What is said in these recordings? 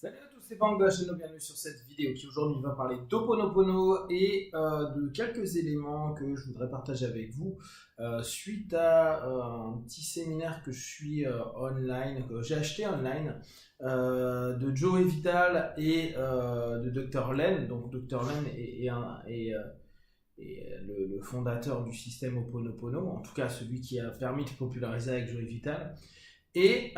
Salut à tous, c'est Bang de la chaîne, bienvenue sur cette vidéo qui aujourd'hui va parler d'Ho'oponopono et de quelques éléments que je voudrais partager avec vous suite à un petit séminaire que je suis online, que j'ai acheté online de Joey Vital et de Dr Len. Donc Dr Len est le fondateur du système Ho'oponopono, en tout cas celui qui a permis de populariser avec Joey Vital. Et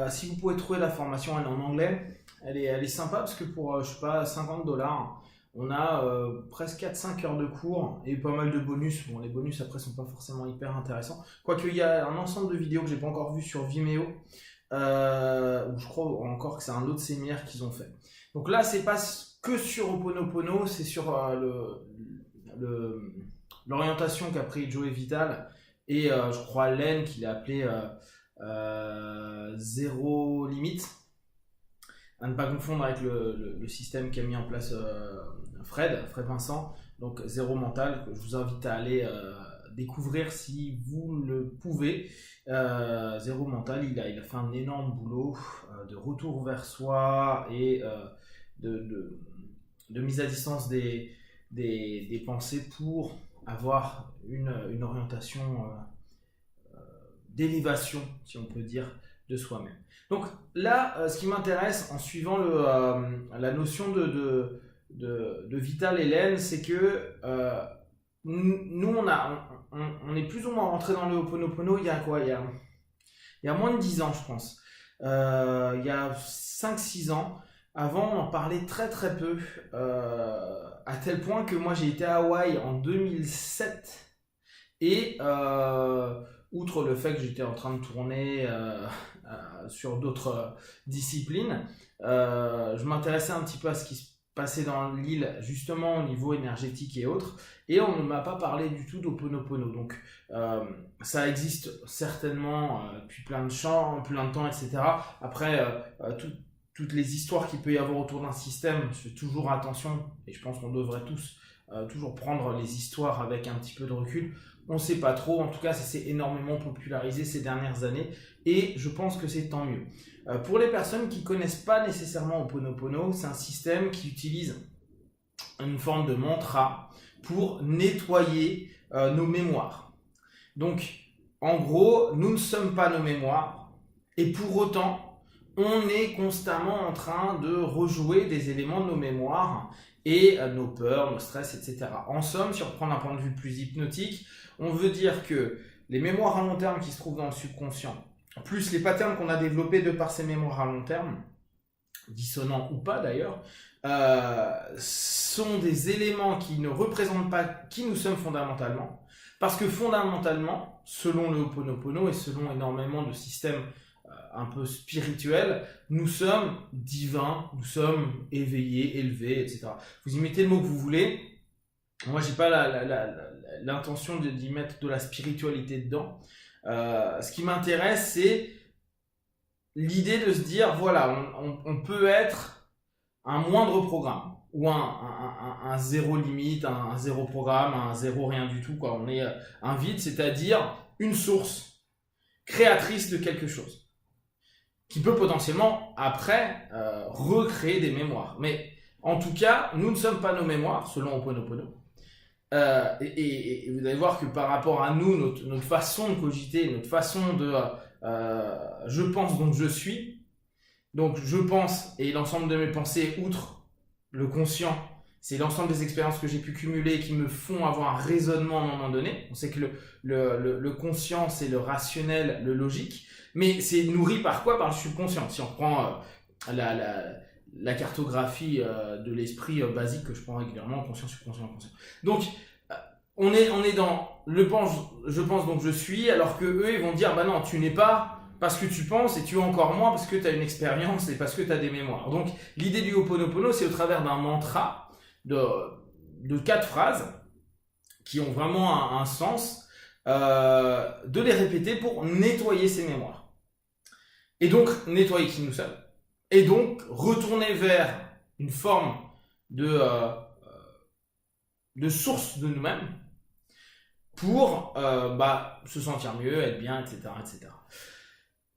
si vous pouvez trouver la formation, elle est en anglais, elle est sympa parce que pour, je sais pas, 50$, on a presque 4-5 heures de cours et pas mal de bonus. Bon, les bonus après sont pas forcément hyper intéressants. Quoique il y a un ensemble de vidéos que j'ai pas encore vues sur Vimeo, où je crois encore que c'est un autre séminaire qu'ils ont fait. Donc là, c'est pas que sur Ho'oponopono, c'est sur l'orientation qu'a pris Joey Vital et je crois Len qu'il a appelé zéro limite, à ne pas confondre avec le système qu'a mis en place Fred Vincent, donc zéro mental, que je vous invite à aller découvrir si vous le pouvez. Zéro mental, il a fait un énorme boulot de retour vers soi et de mise à distance des pensées pour avoir une orientation d'élévation, si on peut dire, de soi-même. Donc là, ce qui m'intéresse en suivant la notion de Vital Hélène, c'est que nous, on est plus ou moins rentré dans le Ho'oponopono il y a quoi, il y a moins de 10 ans, je pense. Il y a 5-6 ans. Avant, on en parlait très très peu, à tel point que moi j'ai été à Hawaï en 2007 et outre le fait que j'étais en train de tourner sur d'autres disciplines, je m'intéressais un petit peu à ce qui se passait dans l'île, justement au niveau énergétique et autres, et on ne m'a pas parlé du tout d'Ho'oponopono. Donc ça existe certainement depuis plein de temps, etc. Après, toutes les histoires qu'il peut y avoir autour d'un système, je fais toujours attention, et je pense qu'on devrait tous toujours prendre les histoires avec un petit peu de recul. On ne sait pas trop, en tout cas ça s'est énormément popularisé ces dernières années et je pense que c'est tant mieux. Pour les personnes qui ne connaissent pas nécessairement Ho'oponopono, c'est un système qui utilise une forme de mantra pour nettoyer nos mémoires. Donc en gros, nous ne sommes pas nos mémoires et pour autant, on est constamment en train de rejouer des éléments de nos mémoires et nos peurs, nos stress, etc. En somme, si on reprend d'un point de vue plus hypnotique, on veut dire que les mémoires à long terme qui se trouvent dans le subconscient, plus les patterns qu'on a développés de par ces mémoires à long terme, dissonants ou pas d'ailleurs, sont des éléments qui ne représentent pas qui nous sommes fondamentalement. Parce que fondamentalement, selon le Ho'oponopono et selon énormément de systèmes un peu spirituels, nous sommes divins, nous sommes éveillés, élevés, etc. Vous y mettez le mot que vous voulez. Moi, j'ai pas l'intention d'y mettre de la spiritualité dedans. Ce qui m'intéresse, c'est l'idée de se dire, voilà, on peut être un moindre programme, ou un zéro limite, un zéro programme, un zéro rien du tout, quoi. On est un vide, c'est-à-dire une source créatrice de quelque chose, qui peut potentiellement, après, recréer des mémoires. Mais en tout cas, nous ne sommes pas nos mémoires, selon Ho'oponopono. Et vous allez voir que par rapport à nous, notre façon de cogiter, notre façon de je pense donc je suis, donc je pense et l'ensemble de mes pensées, outre le conscient, c'est l'ensemble des expériences que j'ai pu cumuler qui me font avoir un raisonnement à un moment donné. On sait que le conscient, c'est le rationnel, le logique, mais c'est nourri par quoi? Par le subconscient. Si on reprend la cartographie de l'esprit basique que je prends régulièrement, conscient, subconscient, inconscient. Donc, on est dans je pense donc je suis, alors que eux ils vont dire bah non, tu n'es pas parce que tu penses et tu es encore moins parce que tu as une expérience et parce que tu as des mémoires. Donc, l'idée du Ho'oponopono, c'est au travers d'un mantra de 4 phrases qui ont vraiment un sens, de les répéter pour nettoyer ces mémoires. Et donc, nettoyer qui nous sommes. Et donc, retourner vers une forme de source de nous-mêmes pour se sentir mieux, être bien, etc., etc.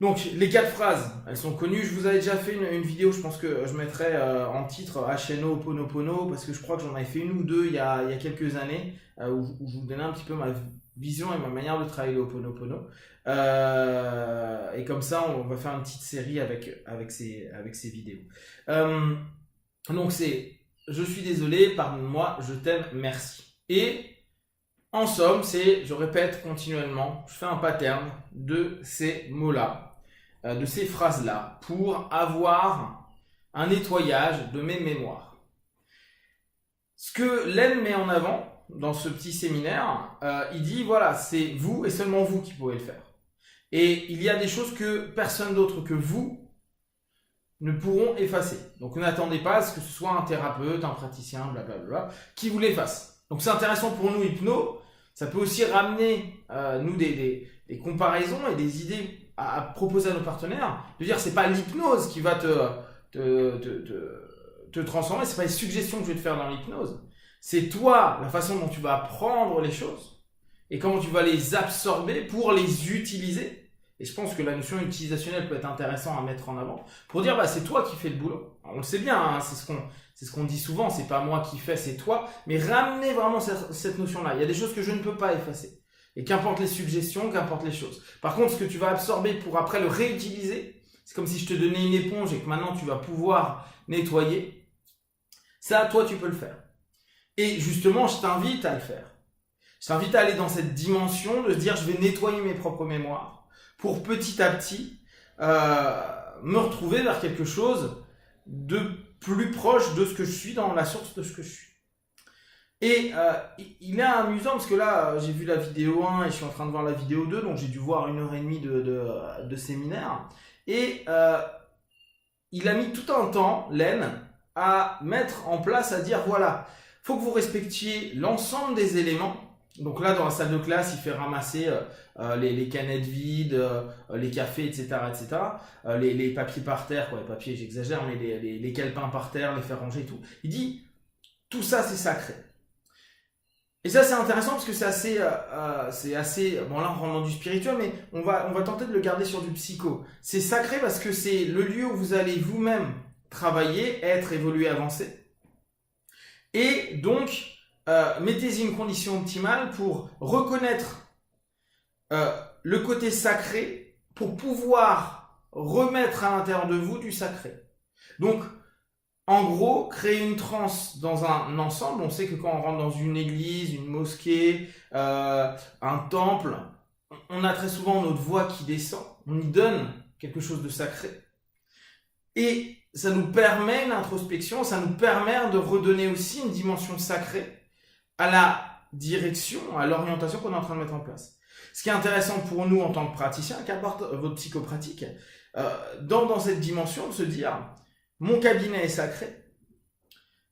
Donc les 4 phrases, elles sont connues. Je vous avais déjà fait une vidéo, je pense que je mettrai en titre HNO Ho'oponopono, parce que je crois que j'en avais fait une ou deux il y a quelques années, où je vous donnais un petit peu ma vision et ma manière de travailler le Ho'oponopono. Et comme ça, on va faire une petite série avec ces vidéos. Donc c'est je suis désolé, pardonne-moi, je t'aime, merci. Et en somme, je répète continuellement, je fais un pattern de ces mots-là, de ces phrases-là, pour avoir un nettoyage de mes mémoires. Ce que Len met en avant dans ce petit séminaire, il dit voilà, c'est vous et seulement vous qui pouvez le faire. Et il y a des choses que personne d'autre que vous ne pourront effacer. Donc n'attendez pas à ce que ce soit un thérapeute, un praticien, blablabla, qui vous l'efface. Donc c'est intéressant pour nous, hypno. Ça peut aussi ramener nous des comparaisons et des idées à proposer à nos partenaires. De dire c'est pas l'hypnose qui va te transformer, c'est pas les suggestions que je vais te faire dans l'hypnose. C'est toi, la façon dont tu vas apprendre les choses et comment tu vas les absorber pour les utiliser. Et je pense que la notion utilisationnelle peut être intéressante à mettre en avant pour dire bah c'est toi qui fais le boulot. Alors, on le sait bien, hein, c'est ce qu'on dit souvent, c'est pas moi qui fais, c'est toi. Mais ramenez vraiment cette notion-là. Il y a des choses que je ne peux pas effacer. Et qu'importe les suggestions, qu'importe les choses. Par contre, ce que tu vas absorber pour après le réutiliser, c'est comme si je te donnais une éponge et que maintenant tu vas pouvoir nettoyer. Ça, toi, tu peux le faire. Et justement, je t'invite à le faire. Je t'invite à aller dans cette dimension de se dire, je vais nettoyer mes propres mémoires pour petit à petit me retrouver vers quelque chose de plus proche de ce que je suis, dans la source de ce que je suis. Et il est amusant parce que là, j'ai vu la vidéo 1 et je suis en train de voir la vidéo 2, donc j'ai dû voir 1h30 de séminaire. Et il a mis tout un temps, Len, à mettre en place, à dire voilà, faut que vous respectiez l'ensemble des éléments. Donc là, dans la salle de classe, il fait ramasser les canettes vides, les cafés, etc., les papiers par terre, quoi, les papiers, j'exagère, mais les calepins par terre, les faire ranger et tout. Il dit, tout ça, c'est sacré. Et ça, c'est intéressant parce que c'est assez, bon là, on rentre dans du spirituel, mais on va tenter de le garder sur du psycho. C'est sacré parce que c'est le lieu où vous allez vous-même travailler, être, évoluer, avancer. Et donc, mettez-y une condition optimale pour reconnaître le côté sacré pour pouvoir remettre à l'intérieur de vous du sacré. Donc, en gros, créer une transe dans un ensemble. On sait que quand on rentre dans une église, une mosquée, un temple, on a très souvent notre voix qui descend. On y donne quelque chose de sacré. Et ça nous permet une introspection, ça nous permet de redonner aussi une dimension sacrée à la direction, à l'orientation qu'on est en train de mettre en place. Ce qui est intéressant pour nous en tant que praticiens, qu'apporte votre psychopratique, dans cette dimension de se dire, mon cabinet est sacré.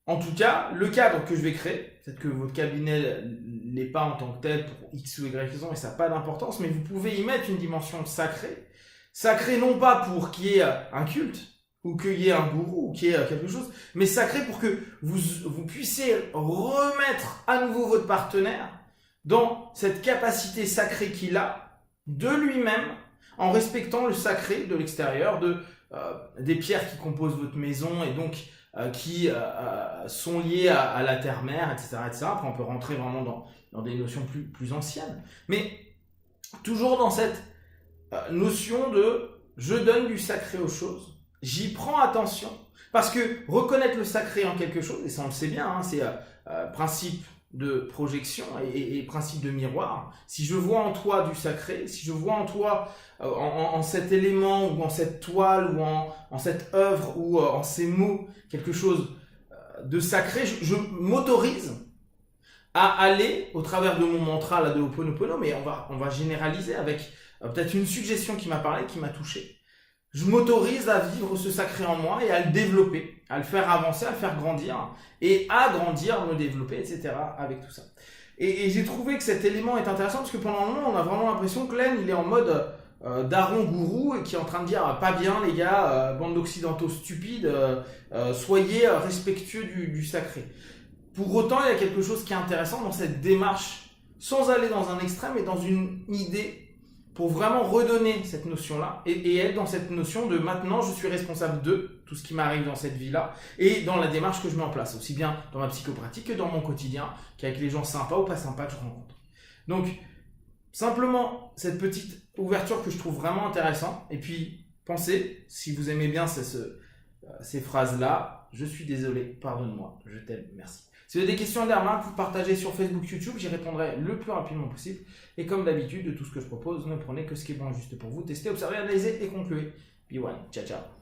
En tout cas, le cadre que je vais créer, peut-être que votre cabinet n'est pas en tant que tel pour X ou Y raison et ça n'a pas d'importance, mais vous pouvez y mettre une dimension sacrée. Sacrée non pas pour qu'il y ait un culte, ou qu'il y ait un gourou, ou qu'il y ait quelque chose, mais sacré pour que vous puissiez remettre à nouveau votre partenaire dans cette capacité sacrée qu'il a de lui-même, en respectant le sacré de l'extérieur, des pierres qui composent votre maison et donc qui sont liées à la terre-mère, etc., etc. Après, on peut rentrer vraiment dans des notions plus anciennes. Mais toujours dans cette notion de je donne du sacré aux choses. J'y prends attention, parce que reconnaître le sacré en quelque chose, et ça on le sait bien, hein, c'est principe de projection et principe de miroir. Si je vois en toi du sacré, si je vois en toi, en cet élément, ou en cette toile, ou en cette œuvre, ou en ces mots, quelque chose de sacré, je m'autorise à aller, au travers de mon mantra là, de Ho'oponopono, mais on va généraliser avec peut-être une suggestion qui m'a parlé, qui m'a touché. Je m'autorise à vivre ce sacré en moi et à le développer, à le faire avancer, à le faire grandir, et à grandir, me développer, etc. avec tout ça. Et j'ai trouvé que cet élément est intéressant parce que pendant un moment, on a vraiment l'impression que Len, il est en mode daron gourou et qui est en train de dire pas bien les gars, bande d'occidentaux stupides, soyez respectueux du sacré. Pour autant, il y a quelque chose qui est intéressant dans cette démarche, sans aller dans un extrême, mais dans une idée pour vraiment redonner cette notion-là et être dans cette notion de maintenant je suis responsable de tout ce qui m'arrive dans cette vie-là et dans la démarche que je mets en place, aussi bien dans ma psychopratique que dans mon quotidien, qu'avec les gens sympas ou pas sympas que je rencontre. Donc, simplement, cette petite ouverture que je trouve vraiment intéressante. Et puis, pensez, si vous aimez bien ces phrases-là, je suis désolé, pardonne-moi, je t'aime, merci. Si vous avez des questions et des remarques, vous partagez sur Facebook, YouTube, j'y répondrai le plus rapidement possible. Et comme d'habitude, de tout ce que je propose, ne prenez que ce qui est bon et juste pour vous. Testez, observez, analysez et concluez. Be one. Ciao, ciao.